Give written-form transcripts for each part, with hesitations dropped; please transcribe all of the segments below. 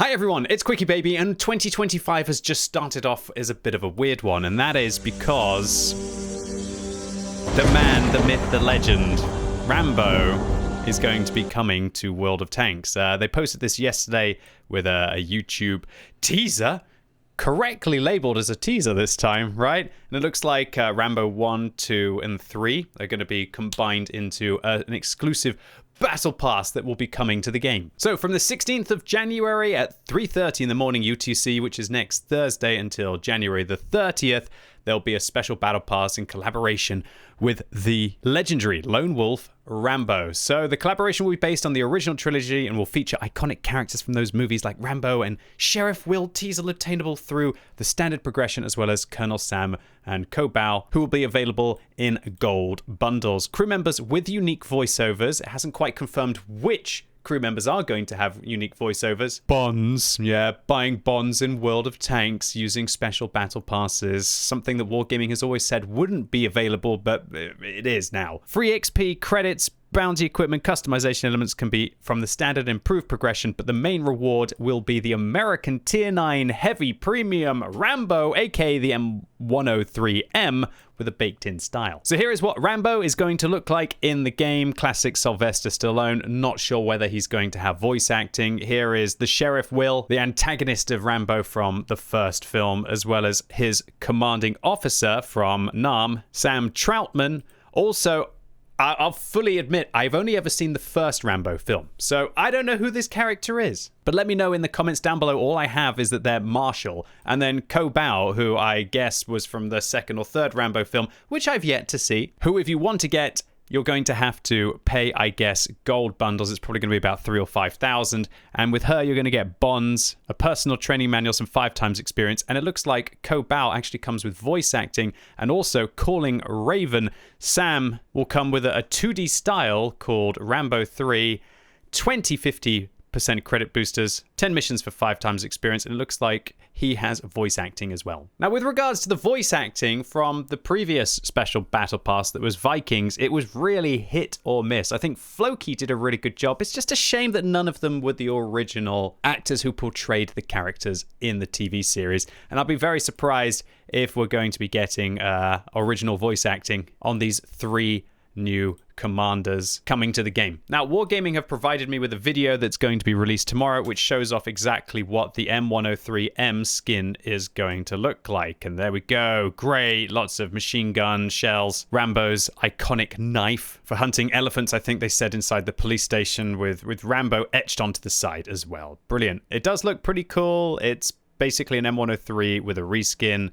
Hi everyone, it's QuickyBaby, and 2025 has just started off as a bit of a weird one, and that is because the man, the myth, the legend, Rambo, is going to be coming to World of Tanks. They posted this yesterday with a YouTube teaser, correctly labeled as a teaser this time, right? And it looks like Rambo 1, 2, and 3 are going to be combined into an exclusive Battle Pass that will be coming to the game. So from the 16th of January at 3:30 in the morning UTC, which is next Thursday, until January the 30th, there'll be a special Battle Pass in collaboration with the legendary Lone Wolf Rambo. So the collaboration will be based on the original trilogy and will feature iconic characters from those movies like Rambo and Sheriff Will Teasel, obtainable through the standard progression, as well as Colonel Sam and Cobal, who will be available in gold bundles. Crew members with unique voiceovers. It hasn't quite confirmed which crew members are going to have unique voiceovers. Bonds, yeah, buying bonds in World of Tanks using special battle passes, something that Wargaming has always said wouldn't be available, but it is now. Free XP, credits, bounty equipment, customization elements can be from the standard improved progression, but the main reward will be the American Tier 9 Heavy Premium Rambo, aka the M103M, with a baked-in style. So here is what Rambo is going to look like in the game. Classic Sylvester Stallone. Not sure whether he's going to have voice acting. Here is the Sheriff Will, the antagonist of Rambo from the first film, as well as his commanding officer from Nam, Sam Troutman. Also, I'll fully admit, I've only ever seen the first Rambo film, so I don't know who this character is. But let me know in the comments down below. All I have is that they're Marshall, and then Cobal, who I guess was from the second or third Rambo film, which I've yet to see, who, if you want to get, you're going to have to pay, I guess, gold bundles. It's probably going to be about 3,000 or 5,000. And with her, you're going to get bonds, a personal training manual, some 5x experience. And it looks like Cobal actually comes with voice acting and also calling Raven. Sam will come with a 2D style called Rambo 3, 2050% credit boosters, 10 missions for 5x experience, and it looks like he has voice acting as well. Now, with regards to the voice acting from the previous special battle pass that was Vikings, it was really hit or miss. I think Floki did a really good job. It's just a shame that none of them were the original actors who portrayed the characters in the TV series, and I'll be very surprised if we're going to be getting original voice acting on these three new commanders coming to the game. Now, Wargaming have provided me with a video that's going to be released tomorrow, which shows off exactly what the M103M skin is going to look like. And there we go. Great. Lots of machine gun shells. Rambo's iconic knife for hunting elephants, I think they said, inside the police station with Rambo etched onto the side as well. Brilliant. It does look pretty cool. It's basically an M103 with a reskin,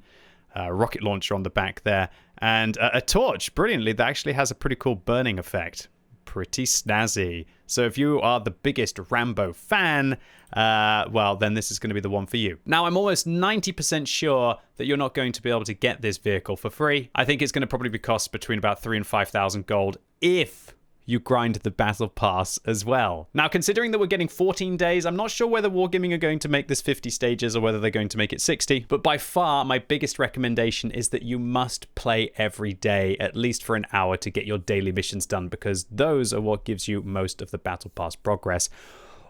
rocket launcher on the back there, and a torch, brilliantly, that actually has a pretty cool burning effect. Pretty snazzy. So if you are the biggest Rambo fan, well, then this is going to be the one for you. Now, I'm almost 90% sure that you're not going to be able to get this vehicle for free. I think it's going to probably be cost between about 3,000 and 5,000 gold if you grind the battle pass as well. Now, considering that we're getting 14 days, I'm not sure whether Wargaming are going to make this 50 stages or whether they're going to make it 60. But by far, my biggest recommendation is that you must play every day, at least for an hour, to get your daily missions done, because those are what gives you most of the battle pass progress.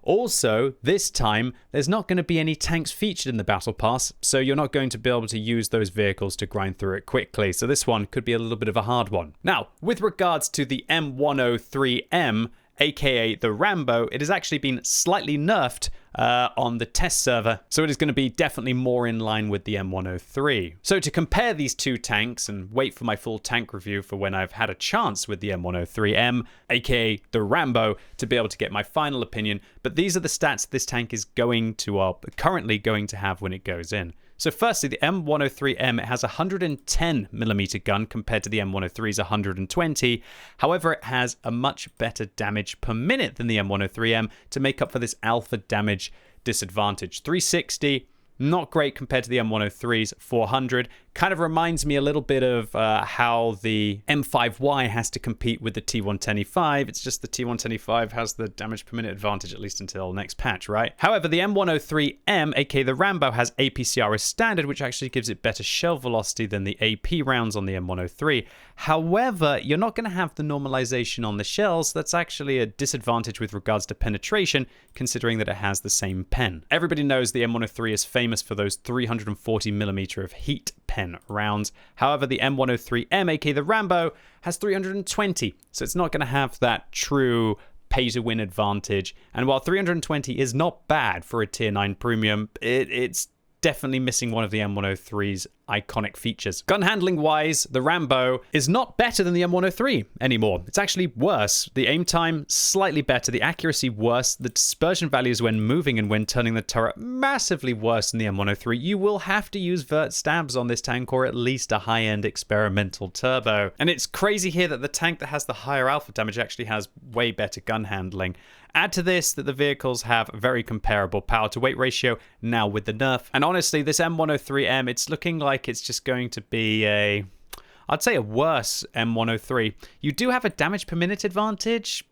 Also, this time, there's not going to be any tanks featured in the Battle Pass, so you're not going to be able to use those vehicles to grind through it quickly. So this one could be a little bit of a hard one. Now, with regards to the M103M, aka the Rambo, it has actually been slightly nerfed on the test server, so it is going to be definitely more in line with the M103. So to compare these two tanks and wait for my full tank review for when I've had a chance with the M103M, aka the Rambo, to be able to get my final opinion, but these are the stats this tank is currently going to have when it goes in. So firstly, the M103M, it has a 110mm gun compared to the M103's 120. However, it has a much better damage per minute than the M103M to make up for this alpha damage disadvantage. 360, not great compared to the M103's 400. Kind of reminds me a little bit of how the M5Y has to compete with the T110E5. It's just the T110E5 has the damage per minute advantage, at least until next patch, right? However, the M103M, aka the Rambo, has APCR as standard, which actually gives it better shell velocity than the AP rounds on the M103. However, you're not going to have the normalization on the shells. That's actually a disadvantage with regards to penetration, considering that it has the same pen. Everybody knows the M103 is famous for those 340mm of heat pen rounds. However, the M103M, aka the Rambo, has 320, so it's not going to have that true pay-to-win advantage. And while 320 is not bad for a Tier 9 premium, it's definitely missing one of the M103's iconic features. Gun handling wise, the Rambo is not better than the M103 anymore. It's actually worse. The aim time, slightly better. The accuracy, worse. The dispersion values when moving and when turning the turret, massively worse than the M103. You will have to use vert stabs on this tank or at least a high-end experimental turbo. And it's crazy here that the tank that has the higher alpha damage actually has way better gun handling. Add to this that the vehicles have very comparable power to weight ratio now with the nerf. And honestly, this M103M, it's looking like it's just going to be I'd say a worse M103. You do have a damage per minute advantage.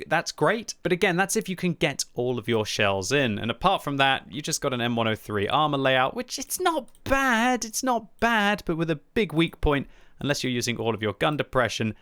That's great. But again, that's if you can get all of your shells in. And apart from that, you just got an M103 armor layout, which it's not bad. It's not bad, but with a big weak point, unless you're using all of your gun depression,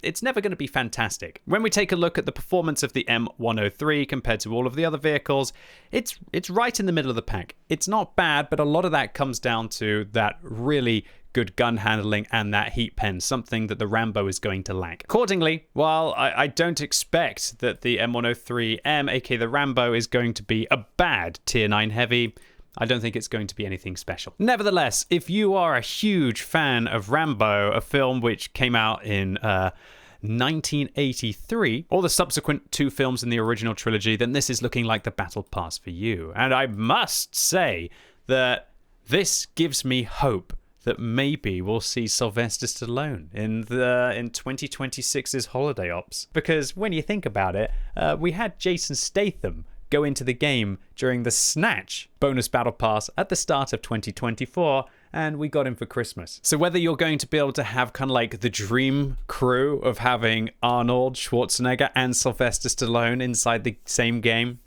it's never going to be fantastic. When we take a look at the performance of the M103 compared to all of the other vehicles, it's right in the middle of the pack. It's not bad, but a lot of that comes down to that really good gun handling and that heat pen, something that the Rambo is going to lack. Accordingly, while I don't expect that the M103M, aka the Rambo, is going to be a bad Tier 9 heavy, I don't think it's going to be anything special. Nevertheless, if you are a huge fan of Rambo, a film which came out in 1983, or the subsequent 2 films in the original trilogy, then this is looking like the battle pass for you. And I must say that this gives me hope that maybe we'll see Sylvester Stallone in 2026's Holiday Ops. Because when you think about it, we had Jason Statham go into the game during the Snatch bonus battle pass at the start of 2024, and we got him for Christmas. So whether you're going to be able to have kind of like the dream crew of having Arnold Schwarzenegger and Sylvester Stallone inside the same game,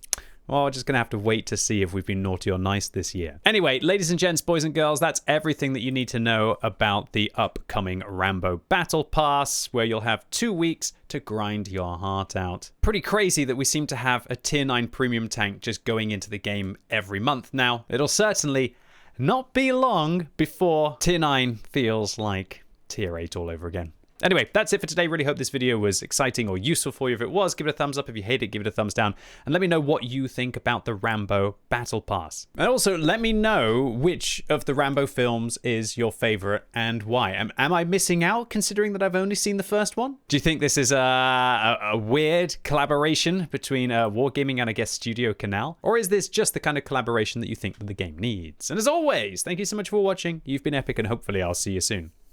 well, we're just going to have to wait to see if we've been naughty or nice this year. Anyway, ladies and gents, boys and girls, that's everything that you need to know about the upcoming Rambo Battle Pass, where you'll have 2 weeks to grind your heart out. Pretty crazy that we seem to have a Tier 9 premium tank just going into the game every month now. It'll certainly not be long before Tier 9 feels like Tier 8 all over again. Anyway, that's it for today. Really hope this video was exciting or useful for you. If it was, give it a thumbs up. If you hate it, give it a thumbs down. And let me know what you think about the Rambo Battle Pass. And also, let me know which of the Rambo films is your favorite and why. Am I missing out, considering that I've only seen the first one? Do you think this is a weird collaboration between Wargaming and, I guess, Studio Canal? Or is this just the kind of collaboration that you think that the game needs? And as always, thank you so much for watching. You've been epic, and hopefully I'll see you soon.